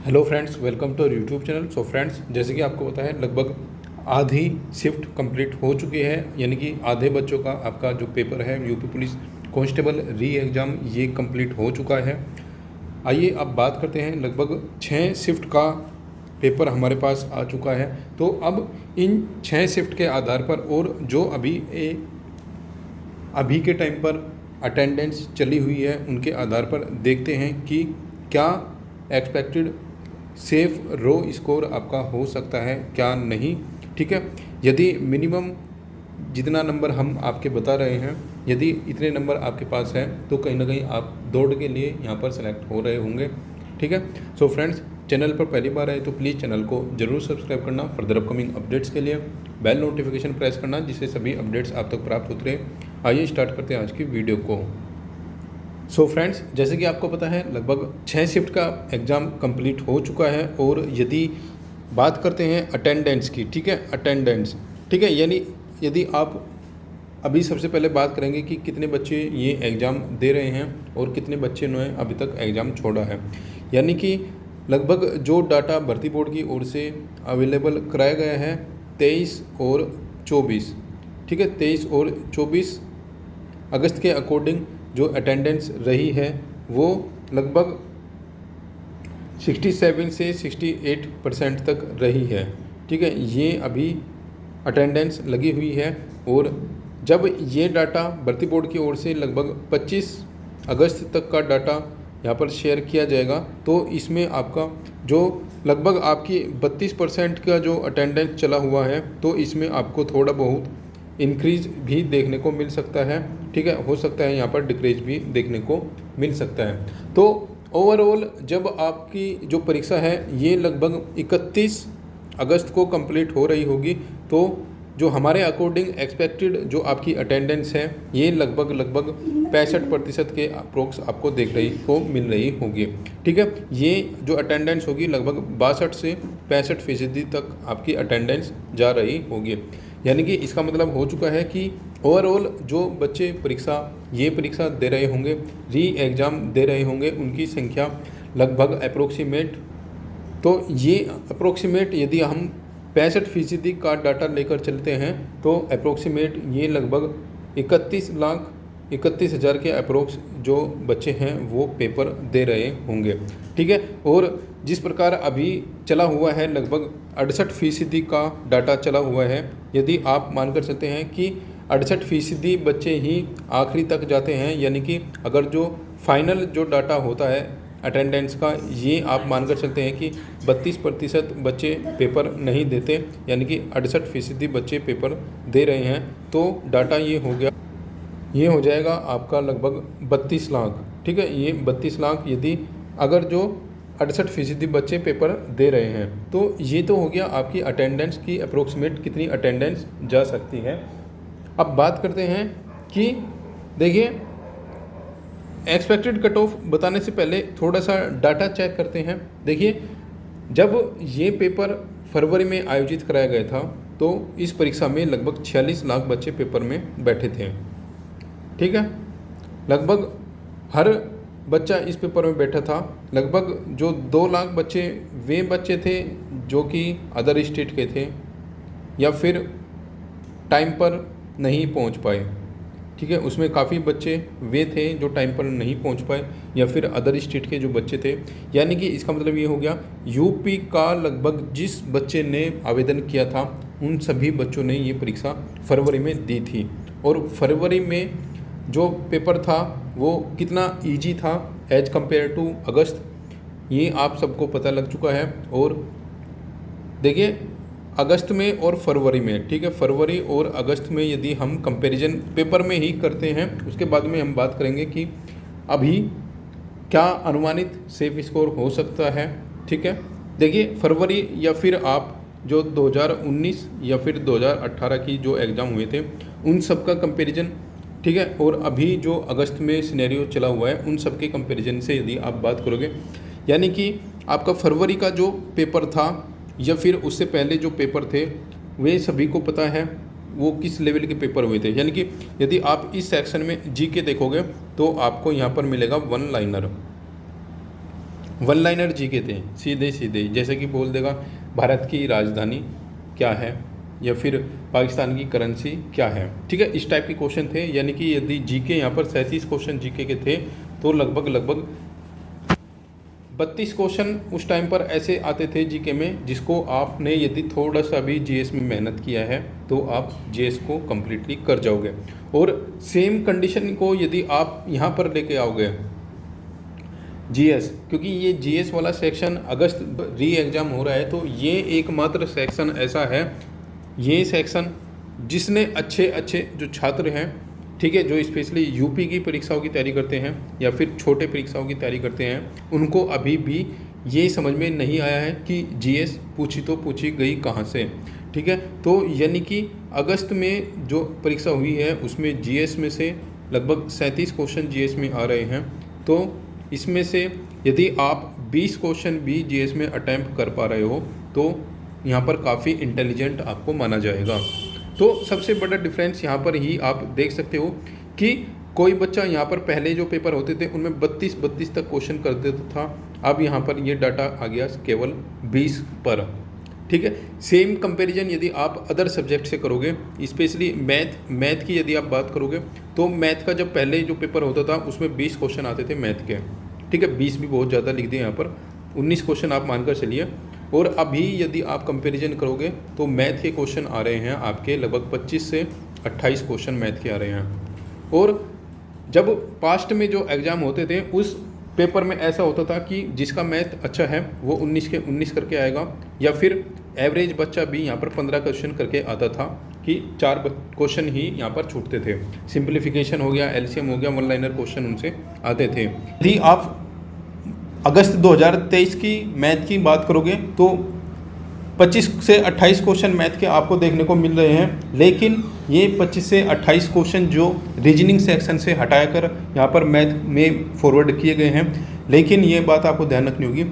Hello friends, welcome to our YouTube channel. So friends, जैसे कि आपको पता है लगभग आधी शिफ्ट कंप्लीट हो चुकी है, यानी कि आधे बच्चों का आपका जो पेपर है यूपी पुलिस कांस्टेबल री एग्ज़ाम ये कंप्लीट हो चुका है। आइए अब बात करते हैं, लगभग 6 शिफ्ट का पेपर हमारे पास आ चुका है। तो अब इन 6 शिफ्ट के आधार पर और जो अभी के टाइम पर अटेंडेंस चली हुई है उनके आधार पर देखते हैं कि क्या एक्सपेक्टेड सेफ रो स्कोर आपका हो सकता है क्या नहीं। ठीक है, यदि मिनिमम जितना नंबर हम आपके बता रहे हैं, यदि इतने नंबर आपके पास है तो कहीं ना कहीं आप दौड़ के लिए यहाँ पर सेलेक्ट हो रहे होंगे। ठीक है, सो फ्रेंड्स, चैनल पर पहली बार आए तो प्लीज़ चैनल को जरूर सब्सक्राइब करना, फर्दर अपकमिंग अपडेट्स के लिए बेल नोटिफिकेशन प्रेस करना जिससे सभी अपडेट्स आप तक प्राप्त होते रहे। आइए स्टार्ट करते हैं आज की वीडियो को। सो फ्रेंड्स, जैसे कि आपको पता है लगभग 6 शिफ्ट का एग्ज़ाम कंप्लीट हो चुका है। और यदि बात करते हैं अटेंडेंस की, ठीक है, अटेंडेंस, ठीक है, यानी यदि आप अभी सबसे पहले बात करेंगे कि कितने बच्चे ये एग्ज़ाम दे रहे हैं और कितने बच्चे ने अभी तक एग्ज़ाम छोड़ा है। यानी कि लगभग जो डाटा भर्ती बोर्ड की ओर से अवेलेबल कराया गया है 23 और 24, ठीक है, 23 और 24 अगस्त के अकॉर्डिंग जो अटेंडेंस रही है वो लगभग 67 से 68% तक रही है। ठीक है, ये अभी अटेंडेंस लगी हुई है। और जब ये डाटा भर्ती बोर्ड की ओर से लगभग 25 अगस्त तक का डाटा यहाँ पर शेयर किया जाएगा तो इसमें आपका जो लगभग आपकी 32% का जो अटेंडेंस चला हुआ है तो इसमें आपको थोड़ा बहुत इंक्रीज भी देखने को मिल सकता है। ठीक है, हो सकता है यहाँ पर डिक्रीज भी देखने को मिल सकता है। तो ओवरऑल जब आपकी जो परीक्षा है ये लगभग 31 अगस्त को कंप्लीट हो रही होगी तो जो हमारे अकॉर्डिंग एक्सपेक्टेड जो आपकी अटेंडेंस है ये लगभग 65% के अप्रोक्स आपको देख रही को मिल रही होगी। ठीक है, ये जो अटेंडेंस होगी लगभग 62 से 65% तक आपकी अटेंडेंस जा रही होगी। यानी कि इसका मतलब हो चुका है कि ओवरऑल जो बच्चे ये परीक्षा दे रहे होंगे, री एग्ज़ाम दे रहे होंगे, उनकी संख्या लगभग अप्रोक्सीमेट, तो ये अप्रोक्सीमेट यदि हम 65% का डाटा लेकर चलते हैं तो अप्रोक्सीमेट ये लगभग 31,31,000 के अप्रोक्स जो बच्चे हैं वो पेपर दे रहे होंगे। ठीक है, और जिस प्रकार अभी चला हुआ है लगभग 68% का डाटा चला हुआ है, यदि आप मानकर चलते हैं कि 68% बच्चे ही आखिरी तक जाते हैं, यानी कि अगर जो फाइनल जो डाटा होता है अटेंडेंस का ये आप मानकर चलते हैं कि 32% बच्चे पेपर नहीं देते, यानी कि 68% बच्चे पेपर दे रहे हैं तो डाटा ये हो जाएगा आपका लगभग 32 लाख। ठीक है, ये 32 लाख यदि अगर जो 68% बच्चे पेपर दे रहे हैं तो ये तो हो गया आपकी अटेंडेंस की अप्रोक्सीमेट कितनी अटेंडेंस जा सकती है। अब बात करते हैं कि देखिए एक्सपेक्टेड कट ऑफ बताने से पहले थोड़ा सा डाटा चेक करते हैं। देखिए, जब ये पेपर फरवरी में आयोजित कराया गया था तो इस परीक्षा में लगभग 46 लाख बच्चे पेपर में बैठे थे। ठीक है, लगभग हर बच्चा इस पेपर में बैठा था। लगभग जो 2 लाख बच्चे वे बच्चे थे जो कि अदर स्टेट के थे या फिर टाइम पर नहीं पहुंच पाए। ठीक है, उसमें काफ़ी बच्चे वे थे जो टाइम पर नहीं पहुंच पाए या फिर अदर स्टेट के जो बच्चे थे। यानी कि इसका मतलब ये हो गया यूपी का लगभग जिस बच्चे ने आवेदन किया था उन सभी बच्चों ने ये परीक्षा फरवरी में दी थी। और फरवरी में जो पेपर था वो कितना इजी था एज कंपेयर टू अगस्त, ये आप सबको पता लग चुका है। और देखिए अगस्त में और फरवरी में, ठीक है, फरवरी और अगस्त में यदि हम कंपैरिजन पेपर में ही करते हैं उसके बाद में हम बात करेंगे कि अभी क्या अनुमानित सेफ स्कोर हो सकता है। ठीक है, देखिए फरवरी या फिर आप जो 2019 या फिर 2018 की जो एग्ज़ाम हुए थे उन सब का कंपेरिजन, ठीक है, और अभी जो अगस्त में सिनेरियो चला हुआ है उन सब के कंपेरिजन से यदि आप बात करोगे, यानी कि आपका फरवरी का जो पेपर था या फिर उससे पहले जो पेपर थे वे सभी को पता है वो किस लेवल के पेपर हुए थे। यानी कि यदि आप इस सेक्शन में जीके देखोगे तो आपको यहाँ पर मिलेगा 1 लाइनर। वन लाइनर जीके थे, सीधे सीधे, जैसे कि बोल देगा भारत की राजधानी क्या है या फिर पाकिस्तान की करेंसी क्या है, ठीक है, इस टाइप के क्वेश्चन थे। यानी कि यदि जीके यहाँ पर 37 क्वेश्चन जीके के थे तो लगभग 32 क्वेश्चन उस टाइम पर ऐसे आते थे जीके में जिसको आपने यदि थोड़ा सा भी जीएस में मेहनत किया है तो आप जीएस को कम्प्लीटली कर जाओगे। और सेम कंडीशन को यदि आप यहाँ पर लेके आओगे जीएस, क्योंकि ये जीएस वाला सेक्शन अगस्त री एग्ज़ाम हो रहा है, तो ये एकमात्र सेक्शन ऐसा है, ये सेक्शन जिसने अच्छे जो छात्र हैं, ठीक है, जो स्पेशली यूपी की परीक्षाओं की तैयारी करते हैं या फिर छोटे परीक्षाओं की तैयारी करते हैं, उनको अभी भी ये समझ में नहीं आया है कि जीएस पूछी गई कहाँ से, ठीक है। तो यानी कि अगस्त में जो परीक्षा हुई है उसमें जीएस में से लगभग 37 क्वेश्चन जीएस में आ रहे हैं। तो इसमें से यदि आप 20 क्वेश्चन भी जीएस में अटैम्प्ट कर पा रहे हो तो यहाँ पर काफ़ी इंटेलिजेंट आपको माना जाएगा। तो सबसे बड़ा डिफरेंस यहाँ पर ही आप देख सकते हो कि कोई बच्चा यहाँ पर पहले जो पेपर होते थे उनमें 32 तक क्वेश्चन कर देता था, अब यहाँ पर ये डाटा आ गया केवल 20 पर, ठीक है। सेम कंपैरिजन यदि आप अदर सब्जेक्ट से करोगे, स्पेशली मैथ की यदि आप बात करोगे तो मैथ का जब पहले जो पेपर होता था उसमें 20 क्वेश्चन आते थे मैथ के, ठीक है, 20 भी बहुत ज़्यादा लिख दिए यहाँ पर, 19 क्वेश्चन आप मानकर चलिए। और अभी यदि आप कंपैरिजन करोगे तो मैथ के क्वेश्चन आ रहे हैं आपके लगभग 25 से 28 क्वेश्चन मैथ के आ रहे हैं। और जब पास्ट में जो एग्ज़ाम होते थे उस पेपर में ऐसा होता था कि जिसका मैथ अच्छा है वो 19 के 19 करके आएगा, या फिर एवरेज बच्चा भी यहाँ पर 15 क्वेश्चन करके आता था कि 4 क्वेश्चन ही यहाँ पर छूटते थे। सिंप्लीफिकेशन हो गया, एलसीएम हो गया, वन लाइनर क्वेश्चन उनसे आते थे। यदि आप अगस्त 2023 की मैथ की बात करोगे तो 25 से 28 क्वेश्चन मैथ के आपको देखने को मिल रहे हैं, लेकिन ये 25 से 28 क्वेश्चन जो रीजनिंग सेक्शन से हटाया कर यहाँ पर मैथ में फॉरवर्ड किए गए हैं। लेकिन ये बात आपको ध्यान रखनी होगी,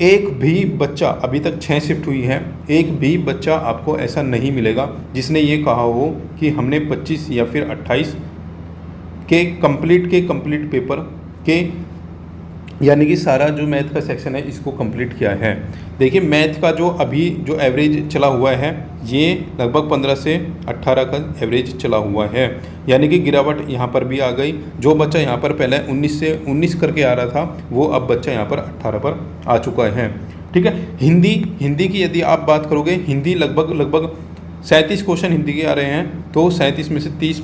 एक भी बच्चा, अभी तक 6 शिफ्ट हुई है, एक भी बच्चा आपको ऐसा नहीं मिलेगा जिसने ये कहा हो कि हमने 25 या फिर 28 के कंप्लीट पेपर के यानी कि सारा जो मैथ का सेक्शन है इसको कंप्लीट किया है। देखिए मैथ का जो अभी जो एवरेज चला हुआ है ये लगभग 15 से 18 का एवरेज चला हुआ है, यानी कि गिरावट यहाँ पर भी आ गई। जो बच्चा यहाँ पर पहले 19 करके आ रहा था वो अब बच्चा यहाँ पर 18 पर आ चुका है, ठीक है। हिंदी की यदि आप बात करोगे, हिंदी लगभग 37 क्वेश्चन हिंदी के आ रहे हैं, तो 37 में से 30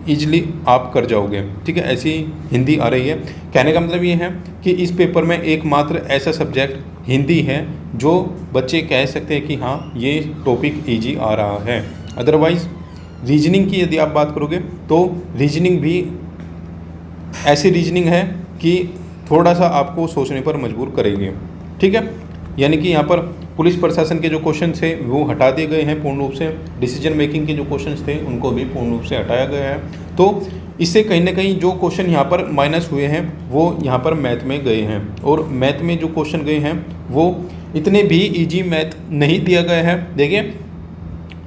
ईजिली आप कर जाओगे, ठीक है, ऐसी हिंदी आ रही है। कहने का मतलब ये है कि इस पेपर में एकमात्र ऐसा सब्जेक्ट हिंदी है जो बच्चे कह सकते हैं कि हाँ ये टॉपिक इजी आ रहा है। अदरवाइज़ रीजनिंग की यदि आप बात करोगे तो रीजनिंग भी ऐसी रीजनिंग है कि थोड़ा सा आपको सोचने पर मजबूर करेंगे, ठीक है। यानी कि यहाँ पर पुलिस प्रशासन के जो क्वेश्चन थे वो हटा दिए गए हैं पूर्ण रूप से, डिसीजन मेकिंग के जो क्वेश्चन थे उनको भी पूर्ण रूप से हटाया गया है। तो इससे कहीं ना कहीं जो क्वेश्चन यहाँ पर माइनस हुए हैं वो यहाँ पर मैथ में गए हैं, और मैथ में जो क्वेश्चन गए हैं वो इतने भी ईजी मैथ नहीं दिया गया है। देखिए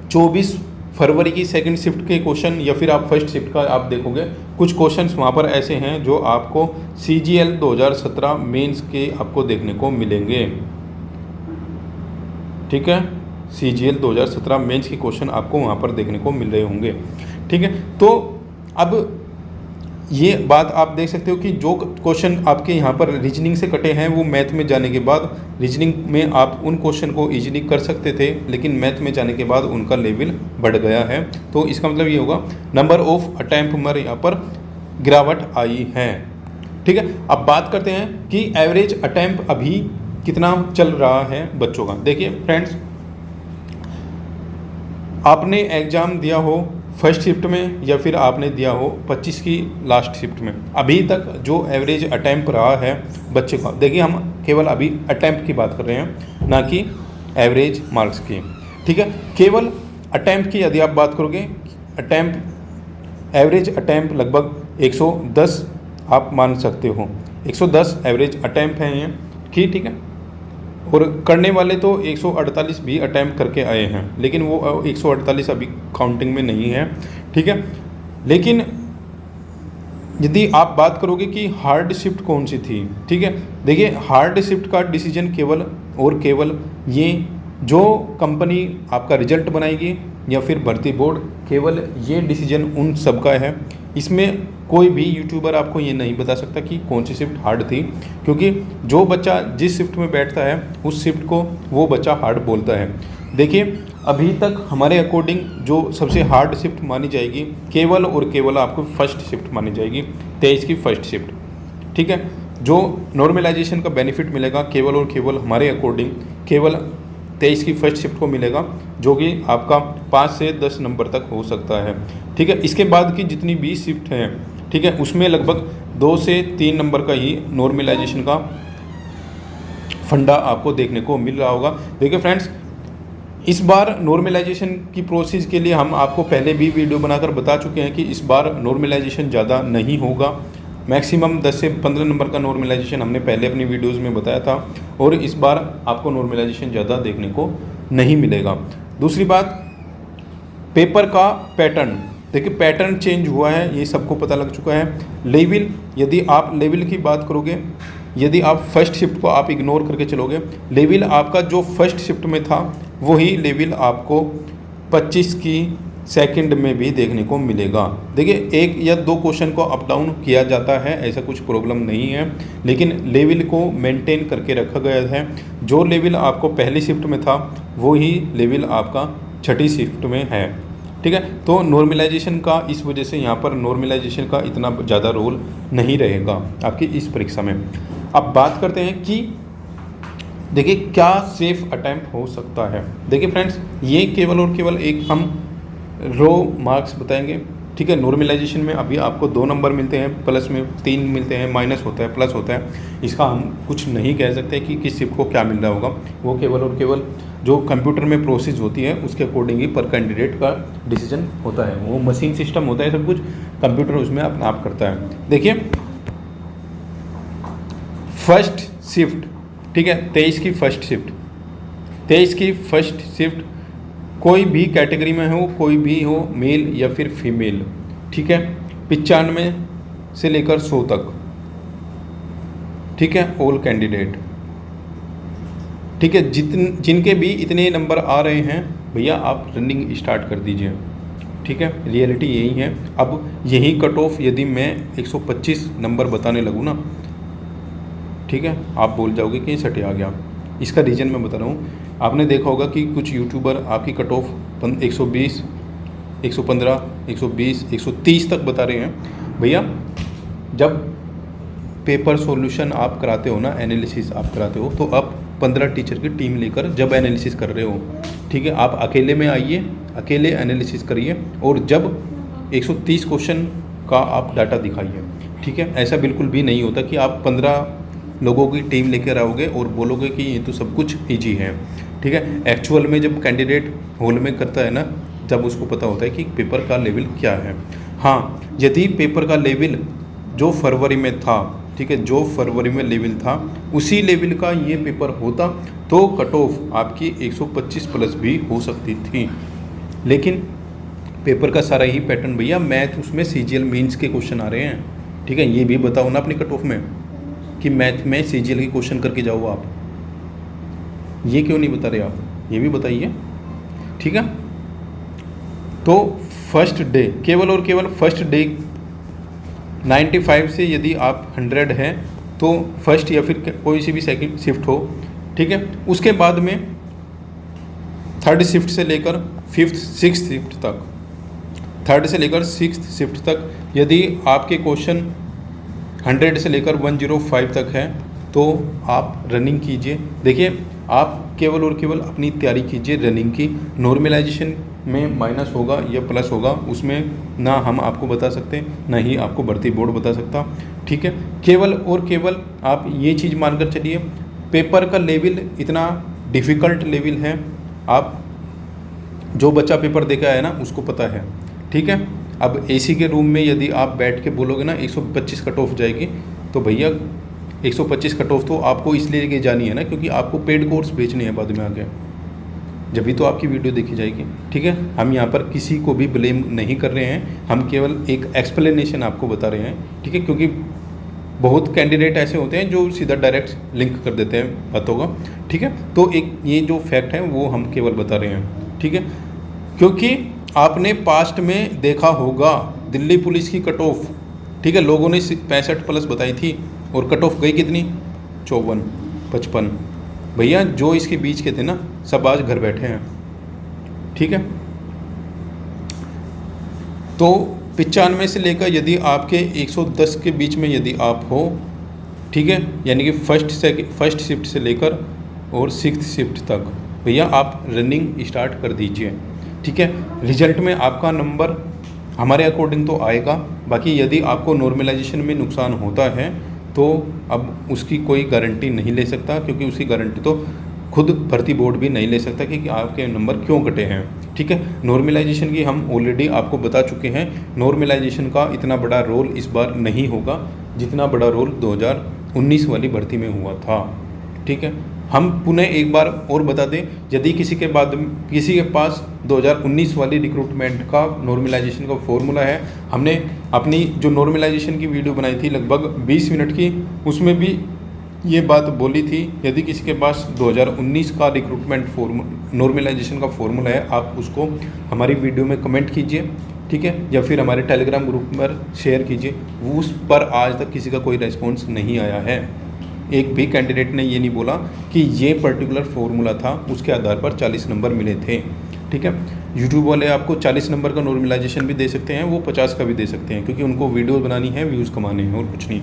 24 फरवरी की सेकंड शिफ्ट के क्वेश्चन या फिर आप फर्स्ट शिफ्ट का आप देखोगे, कुछ क्वेश्चंस वहाँ पर ऐसे हैं जो आपको CGL 2017 मेंस के आपको देखने को मिलेंगे, ठीक है। CGL 2017 मेंस के क्वेश्चन आपको वहाँ पर देखने को मिल रहे होंगे, ठीक है। तो अब ये बात आप देख सकते हो कि जो क्वेश्चन आपके यहाँ पर रीजनिंग से कटे हैं वो मैथ में जाने के बाद रीजनिंग में आप उन क्वेश्चन को इजीली कर सकते थे, लेकिन मैथ में जाने के बाद उनका लेवल बढ़ गया है। तो इसका मतलब ये होगा नंबर ऑफ अटैम्प्ट में यहाँ पर गिरावट आई है, ठीक है। अब बात करते हैं कि एवरेज अटैम्प्ट अभी कितना चल रहा है बच्चों का। देखिए फ्रेंड्स, आपने एग्ज़ाम दिया हो फर्स्ट शिफ्ट में या फिर आपने दिया हो 25 की लास्ट शिफ्ट में, अभी तक जो एवरेज अटैम्प्ट रहा है बच्चे का, देखिए हम केवल अभी अटैम्प्ट की बात कर रहे हैं ना कि एवरेज मार्क्स की, ठीक है। केवल अटैम्प्ट की यदि आप बात करोगे, एवरेज अटैम्प्ट लगभग 110 आप मान सकते हो, 110 एवरेज अटैम्प्ट हैं ये, ठीक है। और करने वाले तो 148 भी अटैम्प्ट करके आए हैं, लेकिन वो 148 अभी काउंटिंग में नहीं है, ठीक है। लेकिन यदि आप बात करोगे कि हार्ड शिफ्ट कौन सी थी, ठीक है, देखिए हार्ड शिफ्ट का डिसीजन केवल और केवल ये जो कंपनी आपका रिजल्ट बनाएगी या फिर भर्ती बोर्ड, केवल ये डिसीजन उन सब का है। इसमें कोई भी यूट्यूबर आपको ये नहीं बता सकता कि कौन सी शिफ्ट हार्ड थी, क्योंकि जो बच्चा जिस शिफ्ट में बैठता है उस शिफ्ट को वो बच्चा हार्ड बोलता है। देखिए अभी तक हमारे अकॉर्डिंग जो सबसे हार्ड शिफ्ट मानी जाएगी केवल और केवल आपको फर्स्ट शिफ्ट मानी जाएगी, 23 की फर्स्ट शिफ्ट, ठीक है। जो नॉर्मलाइजेशन का बेनिफिट मिलेगा केवल और केवल हमारे अकॉर्डिंग केवल 23 की फर्स्ट शिफ्ट को मिलेगा, जो कि आपका 5 से 10 नंबर तक हो सकता है, ठीक है। इसके बाद की जितनी 20 शिफ्ट हैं, ठीक है, उसमें लगभग 2 से 3 नंबर का ही नॉर्मलाइजेशन का फंडा आपको देखने को मिल रहा होगा। देखिए फ्रेंड्स, इस बार नॉर्मलाइजेशन की प्रोसेस के लिए हम आपको पहले भी वीडियो बनाकर बता चुके हैं कि इस बार नॉर्मलाइजेशन ज़्यादा नहीं होगा। मैक्सिमम 10 से 15 नंबर का नॉर्मलाइजेशन हमने पहले अपनी वीडियोस में बताया था, और इस बार आपको नॉर्मलाइजेशन ज़्यादा देखने को नहीं मिलेगा। दूसरी बात, पेपर का पैटर्न, देखिए पैटर्न चेंज हुआ है, ये सबको पता लग चुका है। लेवल, यदि आप लेवल की बात करोगे, यदि आप फर्स्ट शिफ्ट को आप इग्नोर करके चलोगे, लेवल आपका जो फर्स्ट शिफ्ट में था वही लेवल आपको 25 की सेकंड में भी देखने को मिलेगा। देखिए 1 या 2 क्वेश्चन को अप डाउन किया जाता है, ऐसा कुछ प्रॉब्लम नहीं है, लेकिन लेवल को मेंटेन करके रखा गया है। जो लेवल आपको पहली शिफ्ट में था वही लेवल आपका छठी शिफ्ट में है, ठीक है। तो नॉर्मलाइजेशन का इस वजह से यहाँ पर नॉर्मलाइजेशन का इतना ज़्यादा रोल नहीं रहेगा आपकी इस परीक्षा में। अब बात करते हैं कि देखिए क्या सेफ अटैम्प्ट हो सकता है। देखिए फ्रेंड्स, ये केवल और केवल एक हम रो मार्क्स बताएंगे, ठीक है। नॉर्मलाइजेशन में अभी आपको 2 नंबर मिलते हैं, प्लस में 3 मिलते हैं, माइनस होता है, प्लस होता है। इसका हम कुछ नहीं कह सकते कि किस शिफ्ट को क्या मिल रहा होगा, वो केवल और केवल जो कंप्यूटर में प्रोसेस होती है उसके अकॉर्डिंग ही पर कैंडिडेट का डिसीजन होता है। वो मशीन सिस्टम होता है, सब कुछ कंप्यूटर उसमें अपना आप करता है। देखिए फर्स्ट शिफ्ट, ठीक है, 23 की फर्स्ट शिफ्ट, 23 की फर्स्ट शिफ्ट कोई भी कैटेगरी में हो, कोई भी हो, मेल या फिर फीमेल, ठीक है, 95 से लेकर 100 तक, ठीक है, ऑल कैंडिडेट, ठीक है। जिनके भी इतने नंबर आ रहे हैं भैया आप रनिंग स्टार्ट कर दीजिए, ठीक है। रियलिटी यही है। अब यही कट ऑफ यदि मैं 125 नंबर बताने लगूँ ना, ठीक है, आप बोल जाओगे कि सटे आ गया। इसका रीज़न मैं बता रहा हूँ। आपने देखा होगा कि कुछ यूट्यूबर आपकी कट ऑफ 120, 115, 120, 130 तक बता रहे हैं। भैया जब पेपर सॉल्यूशन आप कराते हो ना, एनालिसिस आप कराते हो, तो आप 15 टीचर की टीम लेकर जब एनालिसिस कर रहे हो, ठीक है, आप अकेले में आइए, अकेले एनालिसिस करिए, और जब 130 क्वेश्चन का आप डाटा दिखाइए, ठीक है। ऐसा बिल्कुल भी नहीं होता कि आप 15 लोगों की टीम लेकर आओगे और बोलोगे कि ये तो सब कुछ ईजी है, ठीक है। एक्चुअल में जब कैंडिडेट हॉल में करता है ना, जब उसको पता होता है कि पेपर का लेवल क्या है। हाँ, यदि पेपर का लेवल जो फरवरी में था, ठीक है, जो फरवरी में लेवल था उसी लेवल का ये पेपर होता तो कट ऑफ आपकी 125 प्लस भी हो सकती थी। लेकिन पेपर का सारा ही पैटर्न भैया मैथ, उसमें सीजीएल मीन्स के क्वेश्चन आ रहे हैं, ठीक है। ये भी बताओ ना अपनी कट ऑफ में कि मैथ में सीजीएल के क्वेश्चन करके जाओ आप, ये क्यों नहीं बता रहे आप, ये भी बताइए, ठीक है। तो फर्स्ट डे, केवल और केवल फर्स्ट डे 95 से यदि आप 100 हैं तो फर्स्ट या फिर कोई सी भी सेकंड शिफ्ट हो, ठीक है। उसके बाद में थर्ड शिफ्ट से लेकर फिफ्थ, सिक्स्थ शिफ्ट तक, थर्ड से लेकर सिक्स्थ शिफ्ट तक यदि आपके क्वेश्चन 100 से लेकर 105 तक है तो आप रनिंग कीजिए। देखिए आप केवल और केवल अपनी तैयारी कीजिए रनिंग की। नॉर्मलाइजेशन में माइनस होगा या प्लस होगा उसमें ना हम आपको बता सकते, ना ही आपको भर्ती बोर्ड बता सकता, ठीक है। केवल और केवल आप ये चीज़ मानकर चलिए, पेपर का लेवल इतना डिफ़िकल्ट लेवल है, आप जो बच्चा पेपर देखा है ना उसको पता है, ठीक है। अब एसी के रूम में यदि आप बैठ के बोलोगे ना 125 कट ऑफ जाएगी, तो भैया 125 कट ऑफ तो आपको इसलिए लेके जानी है ना क्योंकि आपको पेड कोर्स बेचने हैं बाद में आगे। जब भी तो आपकी वीडियो देखी जाएगी। ठीक है, हम यहाँ पर किसी को भी ब्लेम नहीं कर रहे हैं, हम केवल एक एक्सप्लेनेशन आपको बता रहे हैं। ठीक है, क्योंकि बहुत कैंडिडेट ऐसे होते हैं जो सीधा डायरेक्ट लिंक कर देते हैं बातों का। ठीक है, तो एक ये जो फैक्ट है वो हम केवल बता रहे हैं। ठीक है, क्योंकि आपने पास्ट में देखा होगा दिल्ली पुलिस की कट ऑफ, ठीक है, लोगों ने 65+ बताई थी और कट ऑफ गई कितनी, 54, 55। भैया जो इसके बीच के थे ना, सब आज घर बैठे हैं। ठीक है, तो 95 से लेकर यदि आपके 110 के बीच में यदि आप हो, ठीक है, यानी कि फर्स्ट शिफ्ट से लेकर और 6th शिफ्ट तक, भैया आप रनिंग स्टार्ट कर दीजिए। ठीक है, रिजल्ट में आपका नंबर हमारे अकॉर्डिंग तो आएगा। बाकी यदि आपको नॉर्मलाइजेशन में नुकसान होता है तो अब उसकी कोई गारंटी नहीं ले सकता, क्योंकि उसकी गारंटी तो खुद भर्ती बोर्ड भी नहीं ले सकता कि आपके नंबर क्यों कटे हैं। ठीक है, नॉर्मलाइजेशन की हम ऑलरेडी आपको बता चुके हैं। नॉर्मलाइजेशन का इतना बड़ा रोल इस बार नहीं होगा जितना बड़ा रोल 2019 वाली भर्ती में हुआ था। ठीक है, हम पुनः एक बार और बता दें, यदि किसी के पास 2019 वाली रिक्रूटमेंट का नॉर्मलाइजेशन का फॉर्मूला है, हमने अपनी जो नॉर्मलाइजेशन की वीडियो बनाई थी लगभग 20 मिनट की, उसमें भी ये बात बोली थी। यदि किसी के पास 2019 का रिक्रूटमेंट नॉर्मलाइजेशन का फॉर्मूला है, आप उसको हमारी वीडियो में कमेंट कीजिए। ठीक है, या फिर हमारे टेलीग्राम ग्रुप पर शेयर कीजिए। उस पर आज तक किसी का कोई रेस्पॉन्स नहीं आया है। एक भी कैंडिडेट ने ये नहीं बोला कि ये पर्टिकुलर फॉर्मूला था, उसके आधार पर 40 नंबर मिले थे। ठीक है, यूट्यूब वाले आपको 40 नंबर का नॉर्मलाइजेशन भी दे सकते हैं, वो 50 का भी दे सकते हैं, क्योंकि उनको वीडियो बनानी है, व्यूज़ कमाने हैं और कुछ नहीं।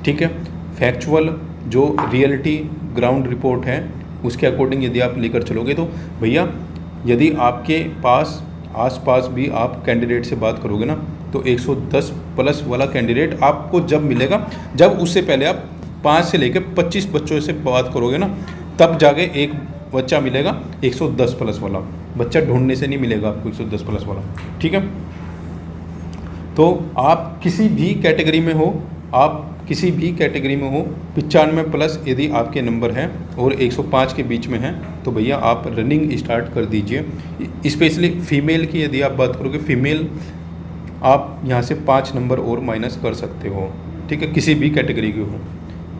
ठीक है, फैक्चुअल जो रियलिटी ग्राउंड रिपोर्ट है उसके अकॉर्डिंग यदि आप लेकर चलोगे तो भैया, यदि आपके पास आसपास भी आप कैंडिडेट से बात करोगे ना, तो 110+ वाला कैंडिडेट आपको जब मिलेगा, जब उससे पहले आप 5 से लेकर 25 बच्चों से बात करोगे ना, तब जाके एक बच्चा मिलेगा 110+ वाला। बच्चा ढूंढने से नहीं मिलेगा आपको 110+ वाला। ठीक है, तो आप किसी भी कैटेगरी में हो, आप किसी भी कैटेगरी में हो, 95+ यदि आपके नंबर हैं और 105 के बीच में हैं, तो भैया आप रनिंग स्टार्ट कर दीजिए। स्पेशली फीमेल की यदि आप बात करोगे, फीमेल आप यहाँ से 5 नंबर और माइनस कर सकते हो। ठीक है, किसी भी कैटेगरी के हो।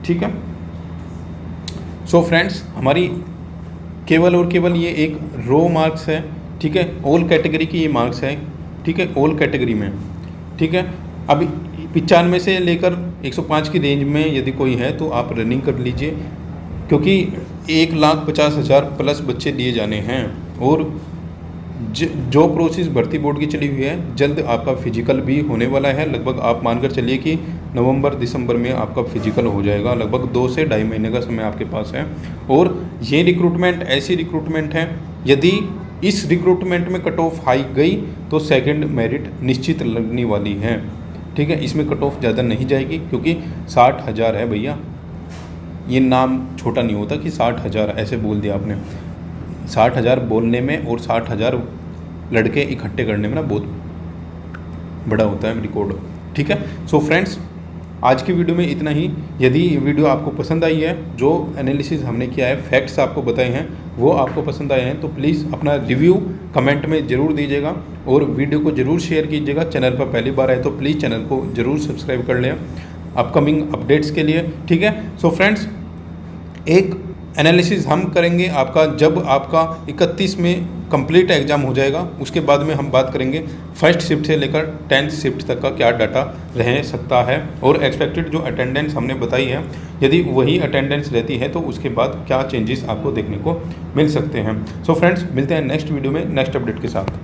ठीक है, सो फ्रेंड्स, हमारी केवल और केवल ये एक रो मार्क्स है। ठीक है, ऑल कैटेगरी की ये मार्क्स है। ठीक है, ऑल कैटेगरी में। ठीक है, अभी 95 से लेकर 105 की रेंज में यदि कोई है तो आप रनिंग कर लीजिए, क्योंकि 1,50,000+ बच्चे लिए जाने हैं और जो प्रोसेस भर्ती बोर्ड की चली हुई है, जल्द आपका फिजिकल भी होने वाला है। लगभग आप मानकर चलिए कि नवंबर दिसंबर में आपका फिजिकल हो जाएगा। लगभग 2 से 2.5 महीने का समय आपके पास है। और ये रिक्रूटमेंट ऐसी रिक्रूटमेंट है, यदि इस रिक्रूटमेंट में कट ऑफ हाई गई तो सेकंड मेरिट निश्चित लगने वाली है। ठीक है, इसमें कट ऑफ ज़्यादा नहीं जाएगी, क्योंकि 60,000 है भैया। ये नाम छोटा नहीं होता कि 60,000 ऐसे बोल दिया आपने। 60,000 बोलने में और 60,000 लड़के इकट्ठे करने में ना बहुत बड़ा होता है रिकॉर्ड। ठीक है, सो फ्रेंड्स, आज की वीडियो में इतना ही। यदि ये वीडियो आपको पसंद आई है, जो एनालिसिस हमने किया है, फैक्ट्स आपको बताए हैं, वो आपको पसंद आए हैं, तो प्लीज़ अपना रिव्यू कमेंट में ज़रूर दीजिएगा और वीडियो को ज़रूर शेयर कीजिएगा। चैनल पर पहली बार आए तो प्लीज़ चैनल को ज़रूर सब्सक्राइब कर लें अपकमिंग अपडेट्स के लिए। ठीक है, सो फ्रेंड्स, एक एनालिसिस हम करेंगे आपका जब आपका 31 में कंप्लीट एग्ज़ाम हो जाएगा। उसके बाद में हम बात करेंगे फर्स्ट शिफ्ट से लेकर 10th शिफ्ट तक का क्या डाटा रह सकता है और एक्सपेक्टेड जो अटेंडेंस हमने बताई है, यदि वही अटेंडेंस रहती है तो उसके बाद क्या चेंजेस आपको देखने को मिल सकते हैं। सो फ्रेंड्स, मिलते हैं नेक्स्ट वीडियो में नेक्स्ट अपडेट के साथ।